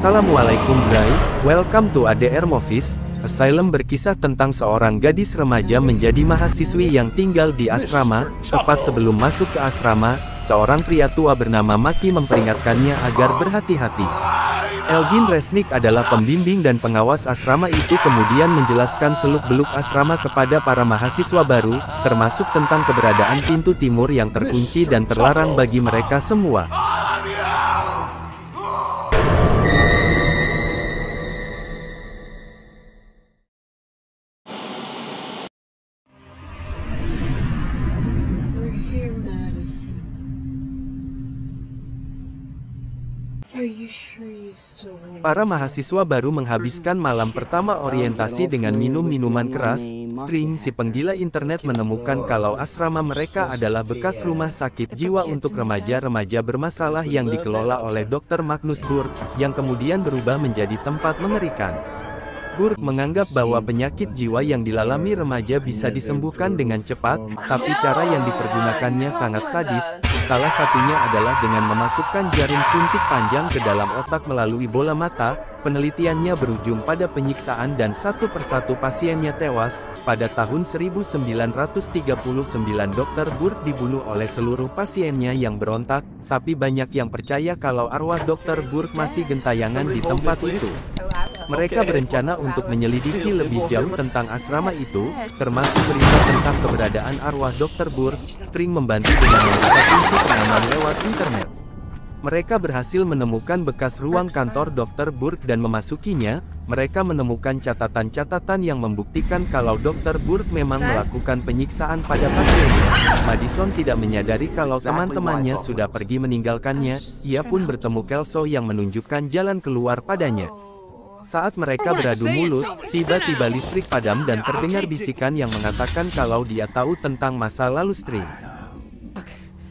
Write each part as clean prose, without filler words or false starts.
Assalamualaikum Bray, welcome to ADR Movies. Asylum berkisah tentang seorang gadis remaja menjadi mahasiswi yang tinggal di asrama. Tepat sebelum masuk ke asrama, seorang pria tua bernama Maki memperingatkannya agar berhati-hati. Elgin Resnick adalah pembimbing dan pengawas asrama itu, kemudian menjelaskan seluk-beluk asrama kepada para mahasiswa baru, termasuk tentang keberadaan pintu timur yang terkunci dan terlarang bagi mereka semua. Para mahasiswa baru menghabiskan malam pertama orientasi dengan minum minuman keras. String, si penggila internet, menemukan kalau asrama mereka adalah bekas rumah sakit jiwa untuk remaja-remaja bermasalah yang dikelola oleh Dr. Magnus Burke, yang kemudian berubah menjadi tempat mengerikan. Burke menganggap bahwa penyakit jiwa yang dialami remaja bisa disembuhkan dengan cepat, tapi cara yang dipergunakannya sangat sadis. Salah satunya adalah dengan memasukkan jarum suntik panjang ke dalam otak melalui bola mata. Penelitiannya berujung pada penyiksaan dan satu persatu pasiennya tewas. Pada tahun 1939 Dr. Burke dibunuh oleh seluruh pasiennya yang berontak, tapi banyak yang percaya kalau arwah Dr. Burke masih gentayangan di tempat itu. Mereka berencana untuk menyelidiki lebih jauh tentang asrama itu, termasuk berita tentang keberadaan arwah Dr. Burke. String membantu dengan membuka kunci pengaman lewat internet. Mereka berhasil menemukan bekas ruang kantor Dr. Burke dan memasukinya. Mereka menemukan catatan-catatan yang membuktikan kalau Dr. Burke memang melakukan penyiksaan pada pasiennya. Madison tidak menyadari kalau teman-temannya sudah pergi meninggalkannya. Ia pun bertemu Kelso yang menunjukkan jalan keluar padanya. Saat mereka beradu mulut, tiba-tiba listrik padam dan terdengar bisikan yang mengatakan kalau dia tahu tentang masa lalu String.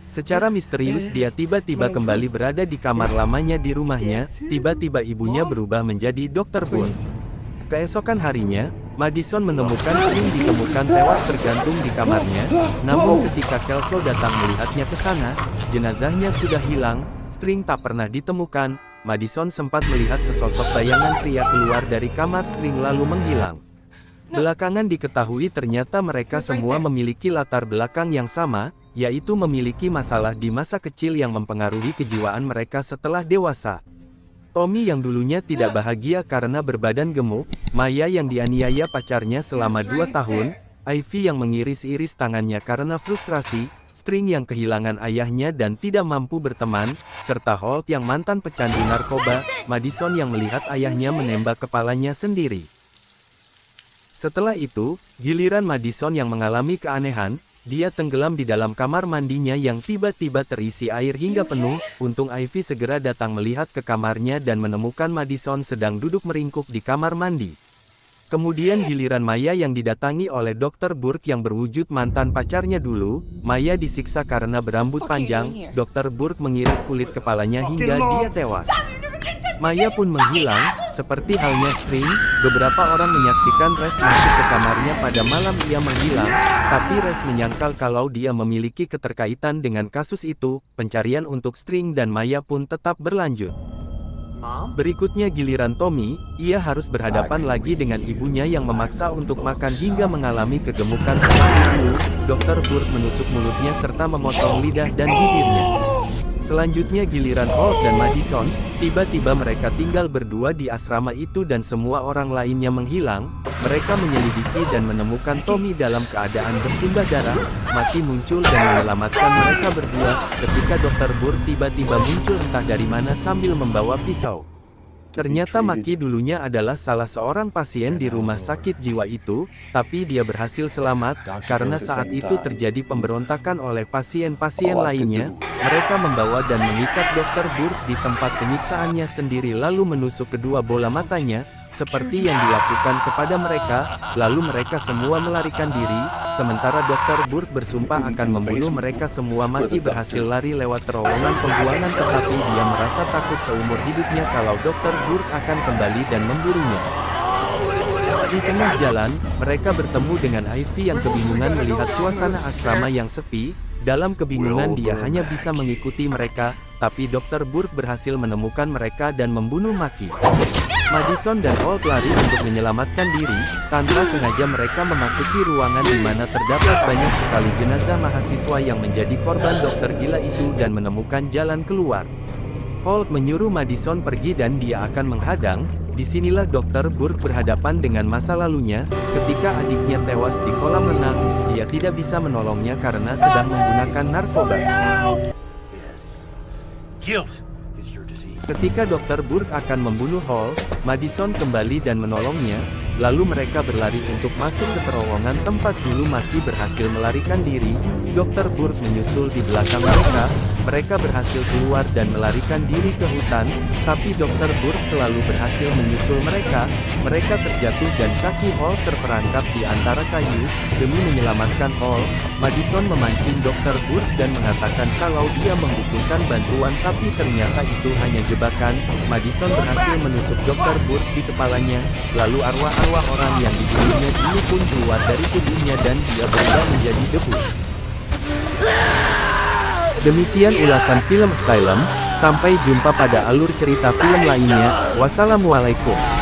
Secara misterius dia tiba-tiba kembali berada di kamar lamanya di rumahnya. Tiba-tiba ibunya berubah menjadi Dr. Burke. Keesokan harinya, Madison menemukan String ditemukan tewas tergantung di kamarnya. Namun ketika Kelso datang melihatnya ke sana, jenazahnya sudah hilang. String tak pernah ditemukan. Madison sempat melihat sesosok bayangan pria keluar dari kamar String lalu menghilang. Belakangan diketahui ternyata mereka semua memiliki latar belakang yang sama, yaitu memiliki masalah di masa kecil yang mempengaruhi kejiwaan mereka setelah dewasa. Tommy yang dulunya tidak bahagia karena berbadan gemuk, Maya yang dianiaya pacarnya selama 2 tahun, Ivy yang mengiris-iris tangannya karena frustrasi, String yang kehilangan ayahnya dan tidak mampu berteman, serta Holt yang mantan pecandu narkoba. Madison yang melihat ayahnya menembak kepalanya sendiri. Setelah itu, giliran Madison yang mengalami keanehan. Dia tenggelam di dalam kamar mandinya yang tiba-tiba terisi air hingga penuh. Untung Ivy segera datang melihat ke kamarnya dan menemukan Madison sedang duduk meringkuk di kamar mandi. Kemudian giliran Maya yang didatangi oleh Dr. Burke yang berwujud mantan pacarnya dulu. Maya disiksa karena berambut panjang. Dr. Burke mengiris kulit kepalanya hingga dia tewas. Maya pun menghilang, seperti halnya String. Beberapa orang menyaksikan Res masuk ke kamarnya pada malam ia menghilang, tapi Res menyangkal kalau dia memiliki keterkaitan dengan kasus itu. Pencarian untuk String dan Maya pun tetap berlanjut. Berikutnya giliran Tommy, ia harus berhadapan lagi dengan ibunya yang memaksa untuk makan hingga mengalami kegemukan seperti dulu. Dr. Burke menusuk mulutnya serta memotong lidah dan bibirnya. Selanjutnya giliran Holt dan Madison, tiba-tiba mereka tinggal berdua di asrama itu dan semua orang lainnya menghilang. Mereka menyelidiki dan menemukan Tommy dalam keadaan bersimbah darah. Maki muncul dan menyelamatkan mereka berdua, ketika Dr. Burke tiba-tiba muncul entah dari mana sambil membawa pisau. Ternyata Maki dulunya adalah salah seorang pasien di rumah sakit jiwa itu, tapi dia berhasil selamat, karena saat itu terjadi pemberontakan oleh pasien-pasien lainnya. Mereka membawa dan mengikat Dr. Burke di tempat penyiksaannya sendiri lalu menusuk kedua bola matanya, seperti yang dilakukan kepada mereka, lalu mereka semua melarikan diri, sementara Dr. Burke bersumpah akan membunuh mereka semua. Maki berhasil lari lewat terowongan pembuangan tetapi dia merasa takut seumur hidupnya kalau Dr. Burke akan kembali dan memburunya. Di tengah jalan, mereka bertemu dengan Ivy yang kebingungan melihat suasana asrama yang sepi. Dalam kebingungan dia hanya bisa mengikuti mereka. tapi Dr. Burke berhasil menemukan mereka dan membunuh Maki. Madison dan Holt lari untuk menyelamatkan diri. Tanpa sengaja mereka memasuki ruangan di mana terdapat banyak sekali jenazah mahasiswa yang menjadi korban dokter gila itu dan menemukan jalan keluar. Holt menyuruh Madison pergi dan dia akan menghadang. Disinilah Dr. Burke berhadapan dengan masa lalunya. Ketika adiknya tewas di kolam renang, dia tidak bisa menolongnya karena sedang menggunakan narkoba. Ketika Dr. Burke akan membunuh Holt, Madison kembali dan menolongnya. Lalu mereka berlari untuk masuk ke terowongan tempat dulu Maki berhasil melarikan diri. Dr. Burke menyusul di belakang mereka. Mereka berhasil keluar dan melarikan diri ke hutan, tapi Dr. Burke selalu berhasil menyusul mereka. Mereka terjatuh dan kaki Holt terperangkap di antara kayu. Demi menyelamatkan Holt, Madison memancing Dr. Burke dan mengatakan kalau dia membutuhkan bantuan, tapi ternyata itu hanya jebakan. Madison berhasil menusuk Dr. Burke di kepalanya, lalu arwah-arwah orang yang dibunuhnya dulu pun keluar dari tubuhnya dan dia berubah menjadi debu. Demikian ulasan film Asylum, sampai jumpa pada alur cerita film lainnya. Wassalamualaikum.